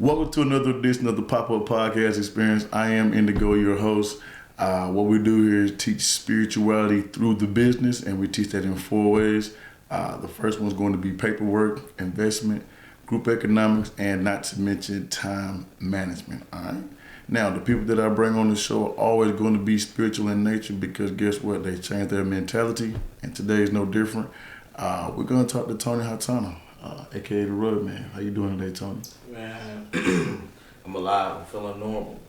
Welcome to another edition of the Popup Podcast Experience. I am Indigo, your host. What we do here is teach spirituality through the business, and we teach that in 4 ways. The first one is going to be paperwork, investment, group economics, and not to mention time management. All right. Now, the people that I bring on the show are always going to be spiritual in nature because guess what? They change their mentality, and today is no different. We're going to talk to Tony Hatana, aka the Rug Man. How you doing today, Tony? Man, I'm alive. I'm feeling normal.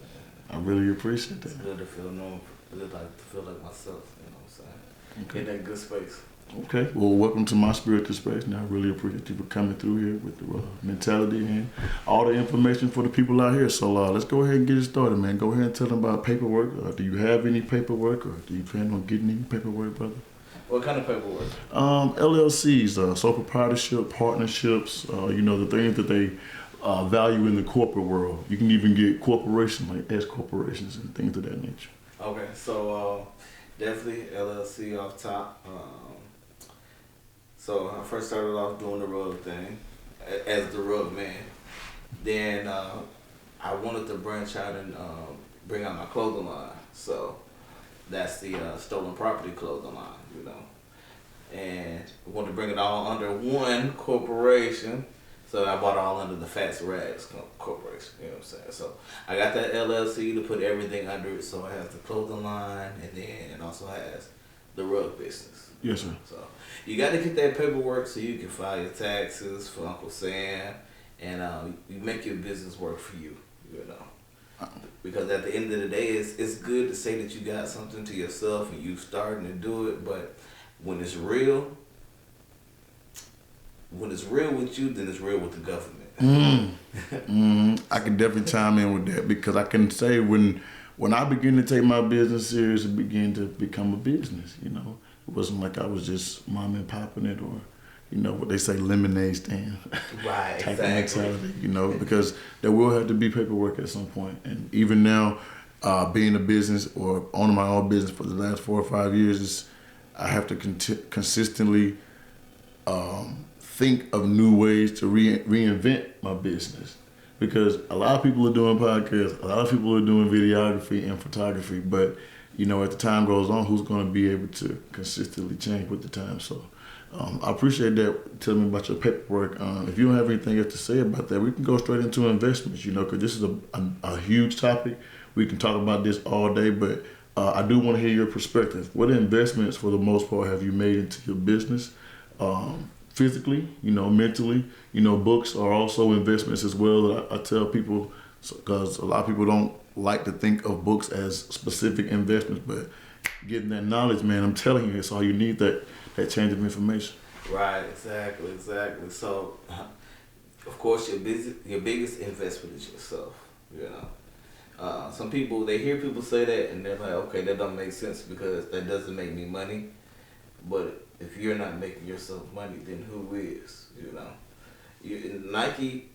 I really appreciate that. It's good to feel normal. It's like to feel like myself. You know what I'm saying? Okay. In that good space. Okay. Well, welcome to my spiritual space. Now, I really appreciate you for coming through here with the mentality and all the information for the people out here. So let's go ahead and get it started, man. Go ahead and tell them about paperwork. Do you have any paperwork, or do you plan on getting any paperwork, brother? What kind of paperwork? LLCs, sole proprietorship, partnerships. The things that they value in the corporate world. You can even get corporations like S corporations and things of that nature. Okay, so definitely LLC off top. So I first started off doing the rug thing as the rug man. Then I wanted to branch out and bring out my clothing line. So that's the stolen property clothing line, you know. And I wanted to bring it all under one corporation. So I bought it all under the Fats Rags Corporation, you know what I'm saying? So I got that LLC to put everything under it. So it has the clothing line, and then it also has the rug business. Yes, sir. So you got to get that paperwork so you can file your taxes for Uncle Sam, and you make your business work for you, you know. Because at the end of the day, it's good to say that you got something to yourself and you starting to do it, but when it's real with you, then it's real with the government. I can definitely chime in with that because I can say when I began to take my business serious, it began to become a business. You know, it wasn't like I was just mom and popping it, or what they say, lemonade stand. Right, type exactly. of mentality. Because there will have to be paperwork at some point. And even now, being a business or owning my own business for the last 4 or 5 years, I have to consistently think of new ways to reinvent my business, because a lot of people are doing podcasts, a lot of people are doing videography and photography, but as the time goes on, who's going to be able to consistently change with the time? So I appreciate that. Tell me about your paperwork. If you don't have anything else to say about that, we can go straight into investments, because this is a huge topic. We can talk about this all day, but I do want to hear your perspective. What investments, for the most part, have you made into your business? Physically, mentally, books are also investments as well. I tell people, because a lot of people don't like to think of books as specific investments, but getting that knowledge, man, I'm telling you, it's all you need, that change of information. Right, exactly. So, of course, your biggest investment is yourself, some people, they hear people say that and they're like, okay, that don't make sense because that doesn't make me money. But if you're not making yourself money, then who is? Nike,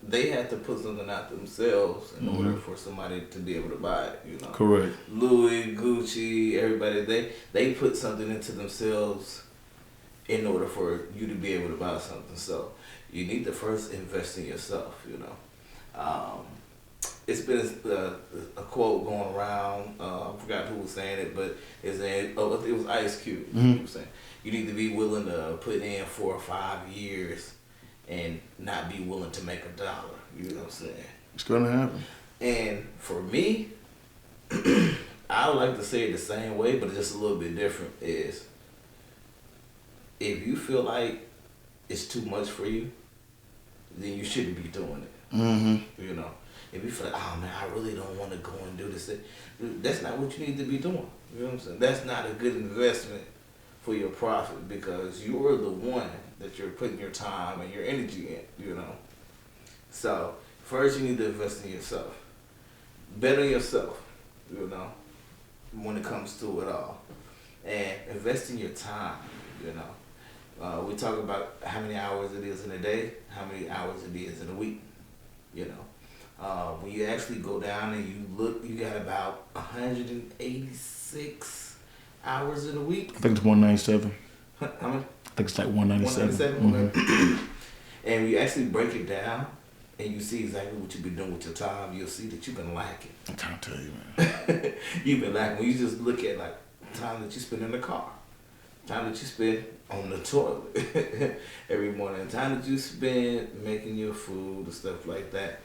they had to put something out themselves in order for somebody to be able to buy it. Correct. Louis, Gucci, everybody, they put something into themselves in order for you to be able to buy something. So you need to first invest in yourself. It's been a quote going around. I forgot who was saying it, but it was Ice Cube. He was saying, you need to be willing to put in 4 or 5 years and not be willing to make $1. You know what I'm saying? It's gonna happen. And for me, I would like to say it the same way, but just a little bit different. Is if you feel like it's too much for you, then you shouldn't be doing it. If you feel like, oh man, I really don't want to go and do this, that's not what you need to be doing. You know what I'm saying? That's not a good investment for your profit, because you're the one that you're putting your time and your energy in, So first you need to invest in yourself. Better yourself, when it comes to it all. And invest in your time, We talk about how many hours it is in a day, how many hours it is in a week, When you actually go down and you look, you got about 186 hours in a week. I think it's 197. How much? I think it's like 197. 197, okay. And we actually break it down, and you see exactly what you've been doing with your time, you'll see that you've been lacking. I'm trying to tell you, man. You've been lacking. When you just look at like time that you spend in the car, time that you spend on the toilet every morning, time that you spend making your food and stuff like that,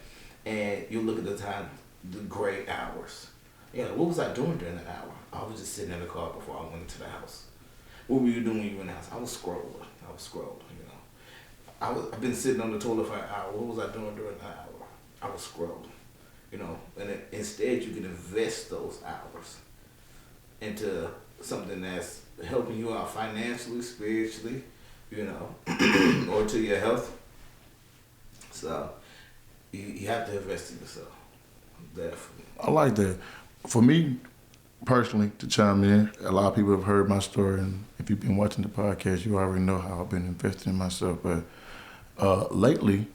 and you look at the time, the gray hours. You know, what was I doing during that hour? I was just sitting in the car before I went into the house. What were you doing when you were in the house? I was scrolling. You know. I've been sitting on the toilet for an hour. What was I doing during that hour? I was scrolling. You know, and instead you can invest those hours into something that's helping you out financially, spiritually, you know, or to your health. So you have to invest in yourself. Definitely. I like that. For me, personally, to chime in, a lot of people have heard my story, and if you've been watching the podcast, you already know how I've been investing in myself. But lately,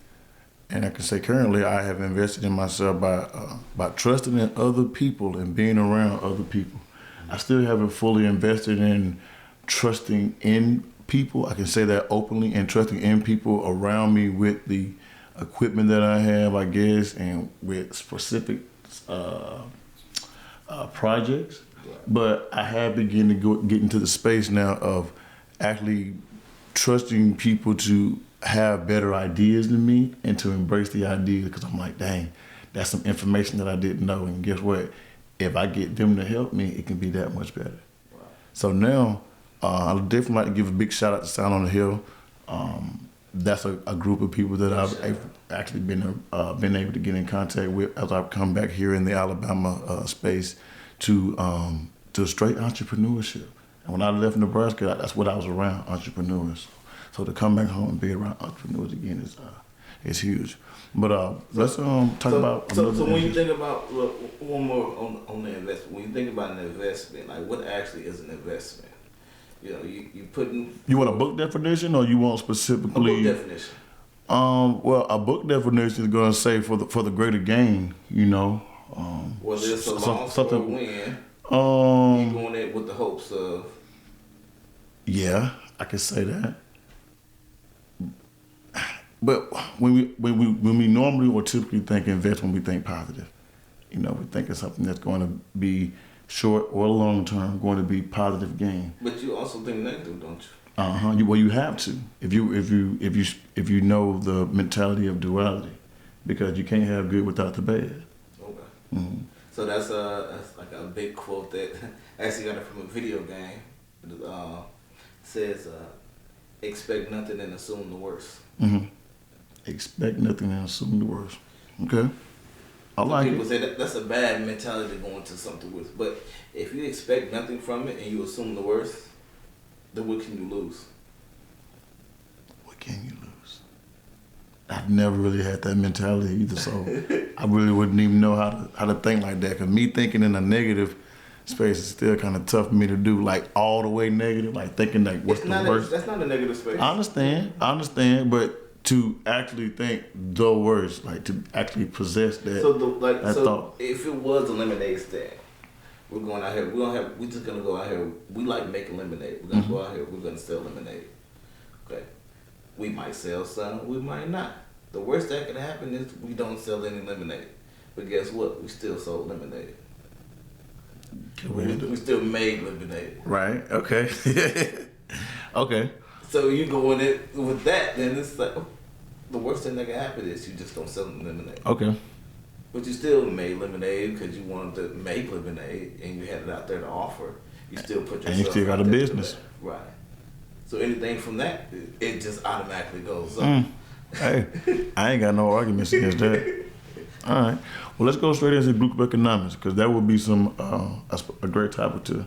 and I can say currently, I have invested in myself by trusting in other people and being around other people. I still haven't fully invested in trusting in people. I can say that openly, and trusting in people around me with the equipment that I have, I guess, and with specific projects. But I have begun to get into the space now of actually trusting people to have better ideas than me and to embrace the ideas, because I'm like, dang, that's some information that I didn't know. And guess what? If I get them to help me, it can be that much better. Wow. So now, I'd definitely like to give a big shout out to Sound on the Hill. That's a group of people that I've actually been able to get in contact with as I've come back here in the Alabama space to straight entrepreneurship. And when I left Nebraska, that's what I was around, entrepreneurs. So to come back home and be around entrepreneurs again is huge. But let's talk about. So when you think about one more on the investment, when you think about an investment, like what actually is an investment? You know, you putting. You want a book definition, or you want specifically? A book definition. Well, a book definition is going to say for the greater gain. You know. Whether it's a loss or a win. You going in with the hopes of. Yeah, I can say that. But when we normally or typically think investment, we think positive. You know, we think it's something that's going to be short or long term, going to be positive gain. But you also think negative, don't you? Well, you have to if you know the mentality of duality, because you can't have good without the bad. Okay. Mm-hmm. So that's like a big quote that I actually got it from a video game. It says, "Expect nothing and assume the worst." Mm-hmm. Expect nothing and assume the worst. Okay. I like people it. say that's a bad mentality to go into something with. But if you expect nothing from it and you assume the worst, then what can you lose? What can you lose? I've never really had that mentality either, so I really wouldn't even know how to think like that. Because me thinking in a negative space is still kind of tough for me to do, like all the way negative, like thinking like what's the worst. That's not a negative space. I understand, but to actually think the worst, like to actually possess that. Thought. If it was a lemonade stand, we're going out here. We're just gonna go out here. We like making lemonade. We're gonna go out here. We're gonna sell lemonade. Okay, we might sell some. We might not. The worst that could happen is we don't sell any lemonade. But guess what? We still sold lemonade. We still made lemonade. Right. Okay. Okay. So you go in it with that, then it's like the worst thing that can happen is you just don't sell lemonade. Okay. But you still made lemonade because you wanted to make lemonade and you had it out there to offer. You still put yourself. And you still got a business. Right. So anything from that, it just automatically goes up. Hey, I ain't got no arguments against that. All right. Well, let's go straight into group economics, because that would be a great topic to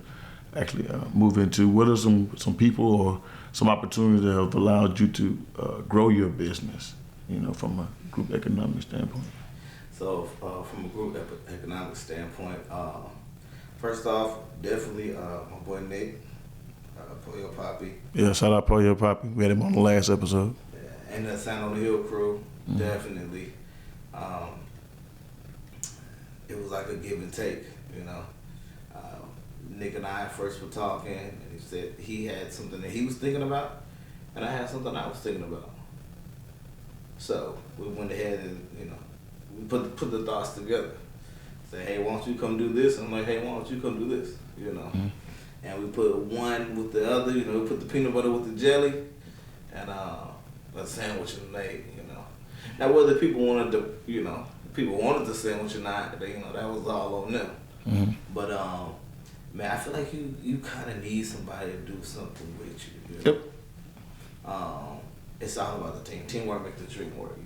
actually move into. What are some people or some opportunities that have allowed you to grow your business, you know, from a group economic standpoint? So from a group economic standpoint, first off, definitely my boy Nick, Popup Poppy. Yeah, shout out Popup Poppy. We had him on the last episode. Yeah, and the Sound on the Hill crew, definitely. It was like a give and take, you know. Nick and I first were talking, and he said he had something that he was thinking about, and I had something I was thinking about. So we went ahead and, we put the thoughts together. Say, hey, why don't you come do this? And I'm like, hey, why don't you come do this? And we put one with the other, we put the peanut butter with the jelly, and a sandwich was made, Now whether people wanted the sandwich or not, that was all on them. Mm-hmm. But man, I feel like you kind of need somebody to do something with you. Yep. It's all about the team. Teamwork makes the dream work.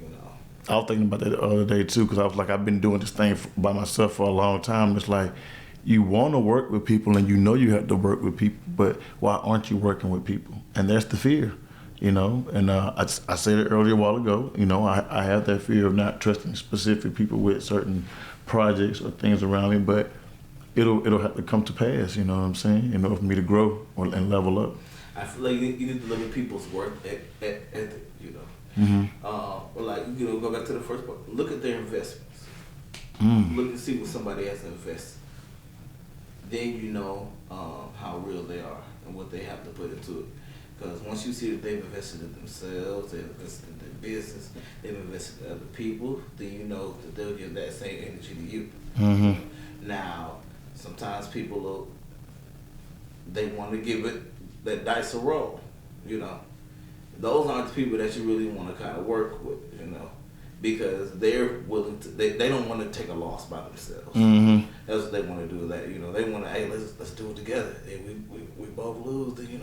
I was thinking about that the other day too, because I was like, I've been doing this thing by myself for a long time. It's like you want to work with people, and you have to work with people, but why aren't you working with people? And that's the fear, And I said it earlier a while ago. I have that fear of not trusting specific people with certain projects or things around me, but it'll have to come to pass. You know what I'm saying? In order for me to grow and level up. I feel like you need to look at people's work ethic. Mm-hmm. Or like go back to the first part. Look at their investments. Look and see what somebody has invested. Then how real they are and what they have to put into it. Because once you see that they've invested in themselves, they've invested in their business, they've invested in other people, then you know that they'll give that same energy to you. Mm-hmm. Now, sometimes people they want to give it that dice a roll. Those aren't the people that you really want to kind of work with, because they're willing to. They don't want to take a loss by themselves. Mm-hmm. That's what they want to do. That they want to. Hey, let's do it together. If we both lose, then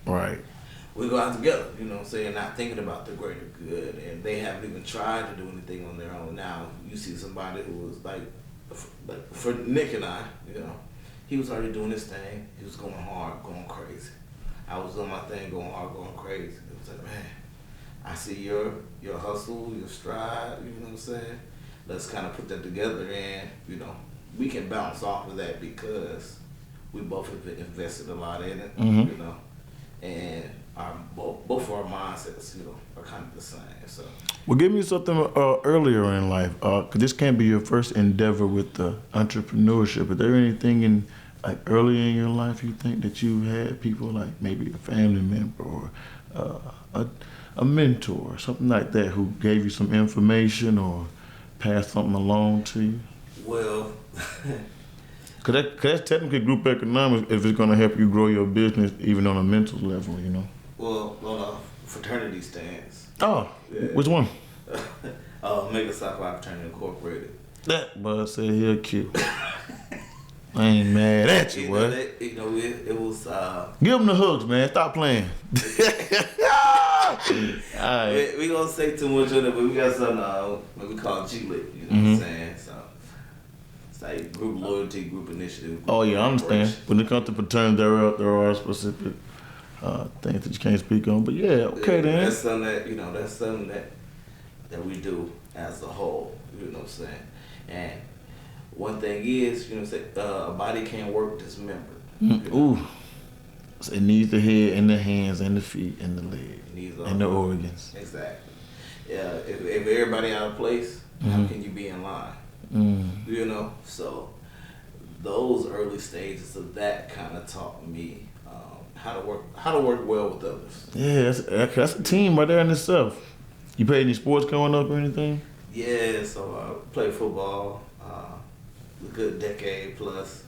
Right. we go out together. Saying not thinking about the greater good, and they haven't even tried to do anything on their own. Now you see somebody who was like for Nick and I, he was already doing his thing. He was going hard, going crazy. I was doing my thing, going hard, going crazy. It was like, man, I see your hustle, your stride, you know what I'm saying? Let's kind of put that together, and, we can bounce off of that because we both have invested a lot in it, Mm-hmm. And both of our mindsets, are kind of the same. So, Well, give me something earlier in life, because this can't be your first endeavor with the entrepreneurship. Is there anything early in your life you think that you had people like maybe a family member or a mentor or something like that who gave you some information or passed something along to you? well, Cause that's technically group economics if it's going to help you grow your business even on a mental level, well, fraternity stands. Oh, Yeah. Which one? Mega Psi Phi Fraternity Incorporated. That bud said he'll cute. I ain't mad at you, boy. It was. Give them the hugs, man. Stop playing. All right. We gonna say too much on it, but we got something what we call G-Lit. You know what I'm saying? So it's like group loyalty, group initiative. Oh yeah, I understand. When it comes to fraternity, there are specific things that you can't speak on. But yeah, okay then. That's something that that's something that we do as a whole. You know what I'm saying? And one thing is, a body can't work dismembered. Ooh. So it needs the head and the hands and the feet and the leg and the organs. Exactly. Yeah. If everybody out of place, how can you be in line? So those early stages of that kind of taught me how to work well with others. Yeah, that's a team right there in itself. You played any sports growing up or anything? Yeah, so I played football a good decade plus.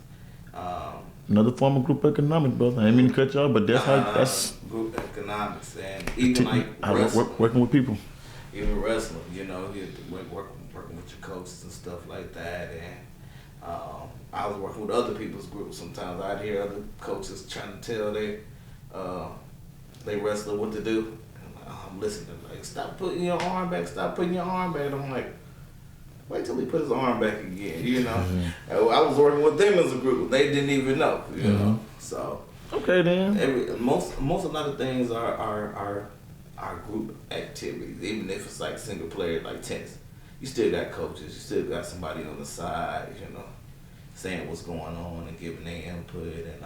Another form of group economics, brother. I didn't mean to cut you off, but that's group economics, and even like working with people. Even wrestling, you have to working with your coaches and stuff like that, and I was working with other people's groups. Sometimes I'd hear other coaches trying to tell they wrestler what to do. And I'm listening, like, stop putting your arm back, stop putting your arm back. And I'm like, wait till he put his arm back again, I was working with them as a group. They didn't even know, know. So okay then. Most a lot of things are group activities. Even if it's like single player, like tennis, you still got coaches. You still got somebody on the side, saying what's going on and giving their input and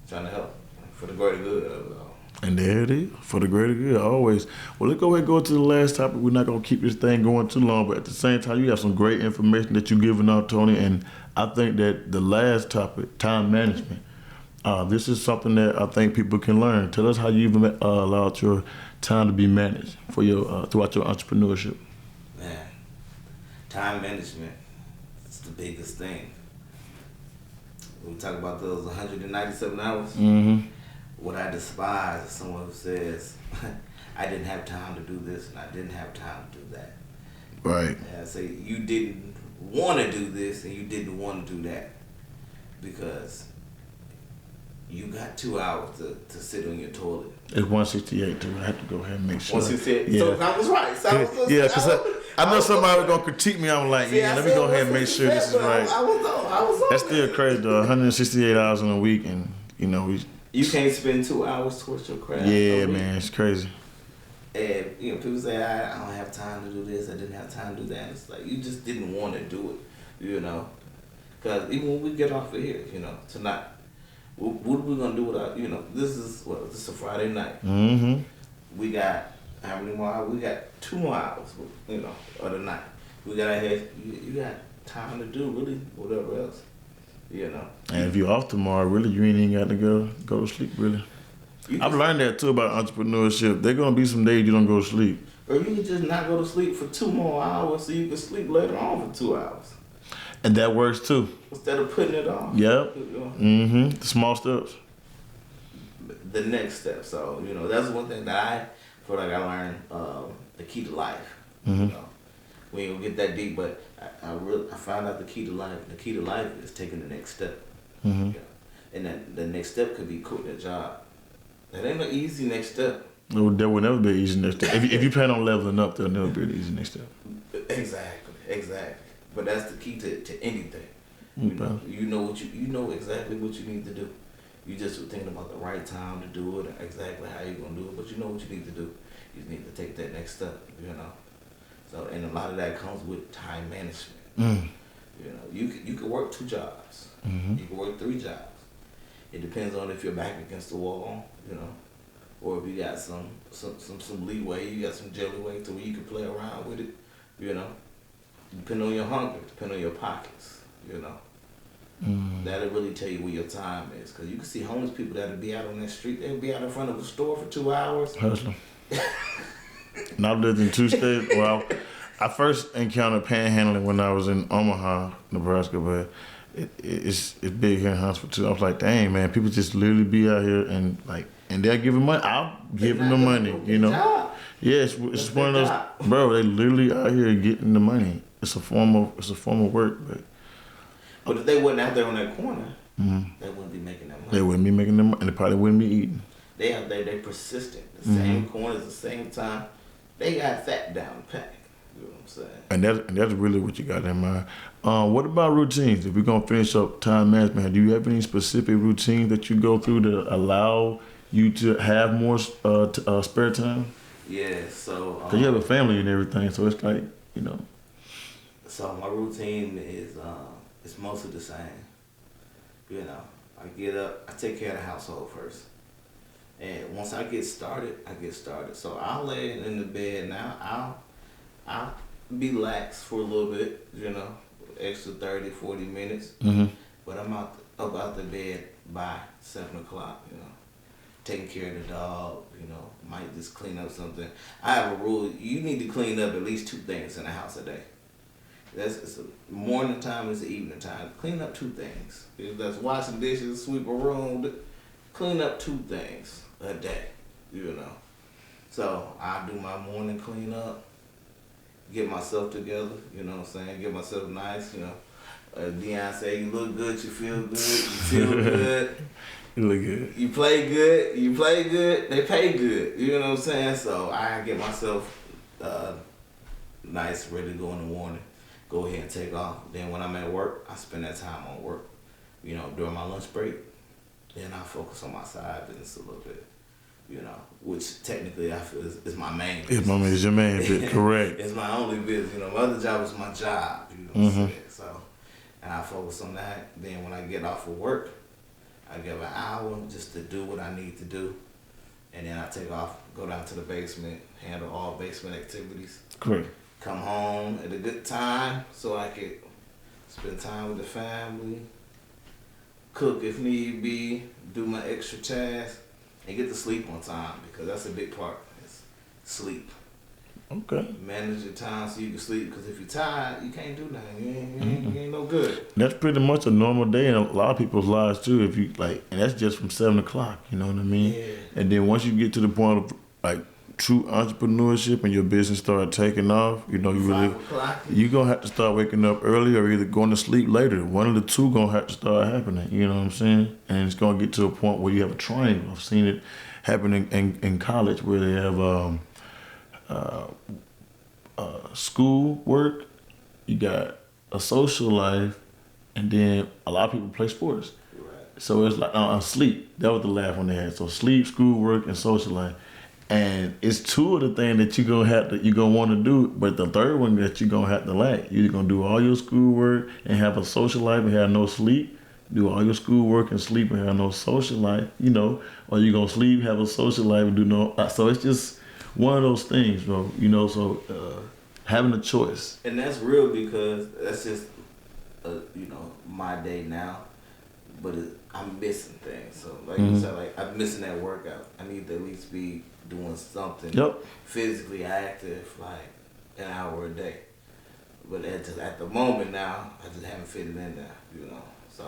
trying to help for the greater good of it all. And there it is, for the greater good, always. Well, let's go ahead and go to the last topic. We're not going to keep this thing going too long, but at the same time, you have some great information that you're giving out, Tony, and I think that the last topic, time management, this is something that I think people can learn. Tell us how you even allowed your time to be managed for your throughout your entrepreneurship? Man, time management is the biggest thing. When we talk about those 197 hours, what I despise is someone who says, I didn't have time to do this and I didn't have time to do that. Right. And I say, you didn't want to do this and you didn't want to do that because you got 2 hours to sit on your toilet. It's 168 too. I have to go ahead and make sure. 168. Yeah. So I was right. Because I know somebody was gonna critique me. I'm like, let me go ahead and make sure this is right. I was on. That's still crazy though. 168 hours in a week, and you can't spend 2 hours towards your craft. Yeah, man, it's crazy. And people say I don't have time to do this. I didn't have time to do that. And it's like you just didn't want to do it, Because even when we get off of here, tonight, what are we gonna do without? This is a Friday night. Mm-hmm. We got how many more hours? We got 2 more hours, of the night. We got you got time to do really whatever else, And if you're off tomorrow, really, you ain't even got to go to sleep, really. I've learned that too about entrepreneurship. There's gonna be some days you don't go to sleep. Or you can just not go to sleep for 2 more hours so you can sleep later on for 2 hours. And that works too. Instead of putting it off. Yep. Mm-hmm. The small steps. The next step. So, that's one thing that I feel like I learned, the key to life. Mm-hmm. We ain't gonna get that deep, but I found out the key to life. The key to life is taking the next step. Mm-hmm. And that the next step could be quitting a job. That ain't an easy next step. No, there will never be an easy next step. If you plan on leveling up, there'll never be an easy next step. Exactly. But that's the key to anything. Okay. You know exactly what you need to do. You just thinking about the right time to do it and exactly how you're gonna do it, but you know what you need to do. You need to take that next step, So and a lot of that comes with time management. You can work 2 jobs. Mm-hmm. You can work 3 jobs. It depends on if you're back against the wall, or if you got some leeway, you got some jelly to where you can play around with it, Depending on your hunger, depending on your pockets, That'll really tell you where your time is. Because you can see homeless people that'll be out on that street, they'll be out in front of a store for 2 hours. Hustling. And I've lived in 2 states. Well, I first encountered panhandling when I was in Omaha, Nebraska, but it's big here in Huntsville too. I was like, dang man, people just literally be out here and they're giving money. I'll give them the money, Job. Yeah, it's one of those, bro. They literally out here getting the money. It's a form of work, but if they wasn't out there on that corner, mm-hmm. they wouldn't be making that money. They wouldn't be making the money, and they probably wouldn't be eating. They persistent. The mm-hmm. same corners, the same time. They got that down pat. You know what I'm saying? And that's really what you got in mind. What about routines? If we're gonna finish up time management, do you have any specific routines that you go through to allow you to have more spare time? Yeah. So. Cause you have a family and everything, so it's like So my routine is it's mostly the same. I get up, I take care of the household first. And once I get started, So I'll lay in the bed now. I'll be lax for a little bit, extra 30, 40 minutes. mm-hmm. But I'm up out the bed by 7 o'clock, taking care of the dog, might just clean up something. I have a rule, you need to clean up at least 2 things in the house a day. It's a morning time, it's the evening time. Clean up 2 things. If that's washing dishes, sweep a room, clean up 2 things a day, So I do my morning cleanup, get myself together, get myself nice, Deion say, you look good, you feel good, you feel good. You look good. You play good, they pay good, you know what I'm saying? So I get myself nice, ready to go in the morning. Go ahead and take off. Then when I'm at work, I spend that time on work. During my lunch break, then I focus on my side business a little bit. Which technically I feel is my main business. It's your main business, correct. It's my only business. My other job is my job, what I'm saying? So, and I focus on that. Then when I get off of work, I give an hour just to do what I need to do. And then I take off, go down to the basement, handle all basement activities. Correct. Come home at a good time so I could spend time with the family, cook if need be, do my extra tasks, and get to sleep on time because that's a big part. sleep. Okay. Manage your time so you can sleep. Because if you're tired, you can't do nothing. You ain't no good. That's pretty much a normal day in a lot of people's lives too. If you like, and that's just from 7 o'clock. You know what I mean? Yeah. And then once you get to the point of like true entrepreneurship and your business start taking off, you know, you're gonna have to start waking up early or either going to sleep later. One of the two gonna have to start happening. You know what I'm saying? And it's gonna get to a point where you have a triangle. I've seen it happen in college where they have school work, you got a social life, and then a lot of people play sports. Right. So it's like sleep. That was the last one they had. So sleep, school work, and social life. And it's two of the things that you're gonna want to do, but the third one that you're gonna have to lack. You're gonna do all your school work and have a social life and have no sleep. Do all your school work and sleep and have no social life, you know, or you're gonna sleep, have a social life, and do no. So it's just one of those things, bro. You know, so having a choice. And that's real because that's just, my day now. But I'm missing things. So like you said, like I'm missing that workout. I need to at least be doing something physically active, like an hour a day. But at the moment now, I just haven't fit it in there, you know. So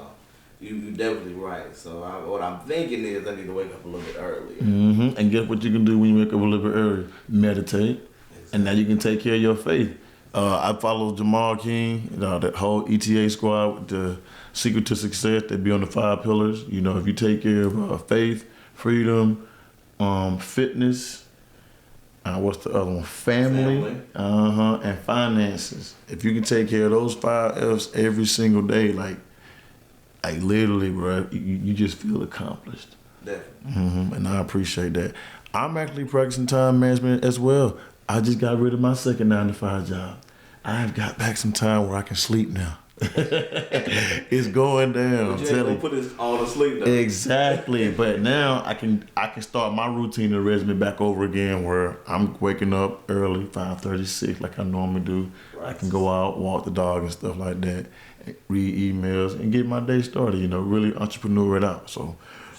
you're definitely right. So what I'm thinking is I need to wake up a little bit earlier. Mm-hmm. And guess what you can do when you wake up a little bit early? Meditate. Exactly. And now you can take care of your faith. I follow Jamal King, that whole ETA squad with the Secret to Success. They be on the 5 pillars. You know, if you take care of faith, freedom, fitness, what's the other one? Family. And finances. If you can take care of those 5 F's every single day, like literally, bro, you just feel accomplished. Definitely. And I appreciate that. I'm actually practicing time management as well. I just got rid of my second 9-to-5 job. I've got back some time where I can sleep now. It's going down. But you ain't gonna put it all to sleep though. Exactly. But now I can start my routine and regimen back over again where I'm waking up early, 5:36 like I normally do. Right. I can go out, walk the dog and stuff like that, read emails and get my day started, you know, really entrepreneur it out. So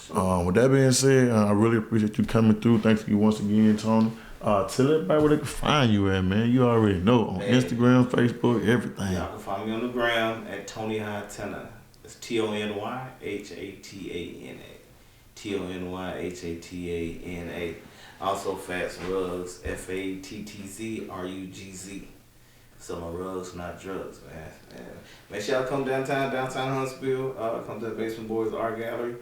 with that being said, I really appreciate you coming through. Thanks you once again, Tony. Tell everybody where they can find you at, man. You already know. On Instagram, Facebook, everything. Y'all can find me on the gram at Tony Hatana. It's TonyHatana. TonyHatana. Also Fats Rugs, FATTZRUGZ. Selling rugs, not drugs, man. Make sure y'all come downtown Huntsville. Come to the Basement Boys Art Gallery.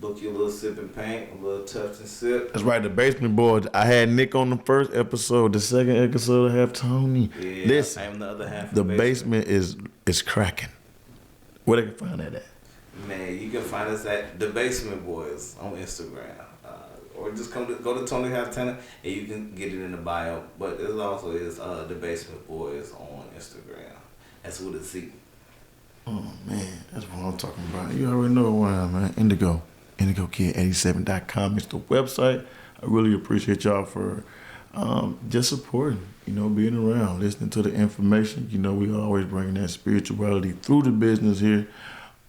Book you a little sip and paint, a little touch and sip. That's right, the Basement Boys. I had Nick on the first episode. The second episode I have Tony. Yeah, listen, I'm the other half. The basement is cracking. Where they can find that at? Man, you can find us at The Basement Boys on Instagram. Or just go to Tony Hatana and you can get it in the bio. But it also is The Basement Boys on Instagram. That's with a Z. Oh, man. That's what I'm talking about. You already know who I am, man. Indigo. IndigoKid87.com is the website. I really appreciate y'all for just supporting, you know, being around, listening to the information. You know, we always bring that spirituality through the business here.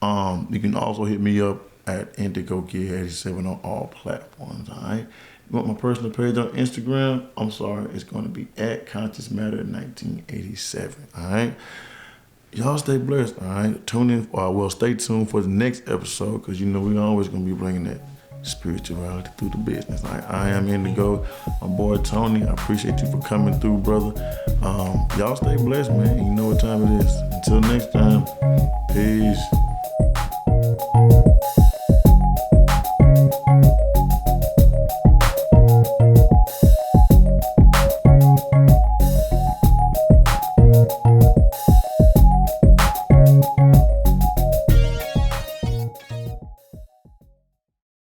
You can also hit me up at IndigoKid87 on all platforms, all right? You want my personal page on Instagram? I'm sorry, it's going to be at Conscious Matter 1987, all right? Y'all stay blessed, all right? Tune in, stay tuned for the next episode because, you know, we're always going to be bringing that spirituality through the business. All right? I am Indigo, my boy Tony. I appreciate you for coming through, brother. Y'all stay blessed, man. You know what time it is. Until next time, peace.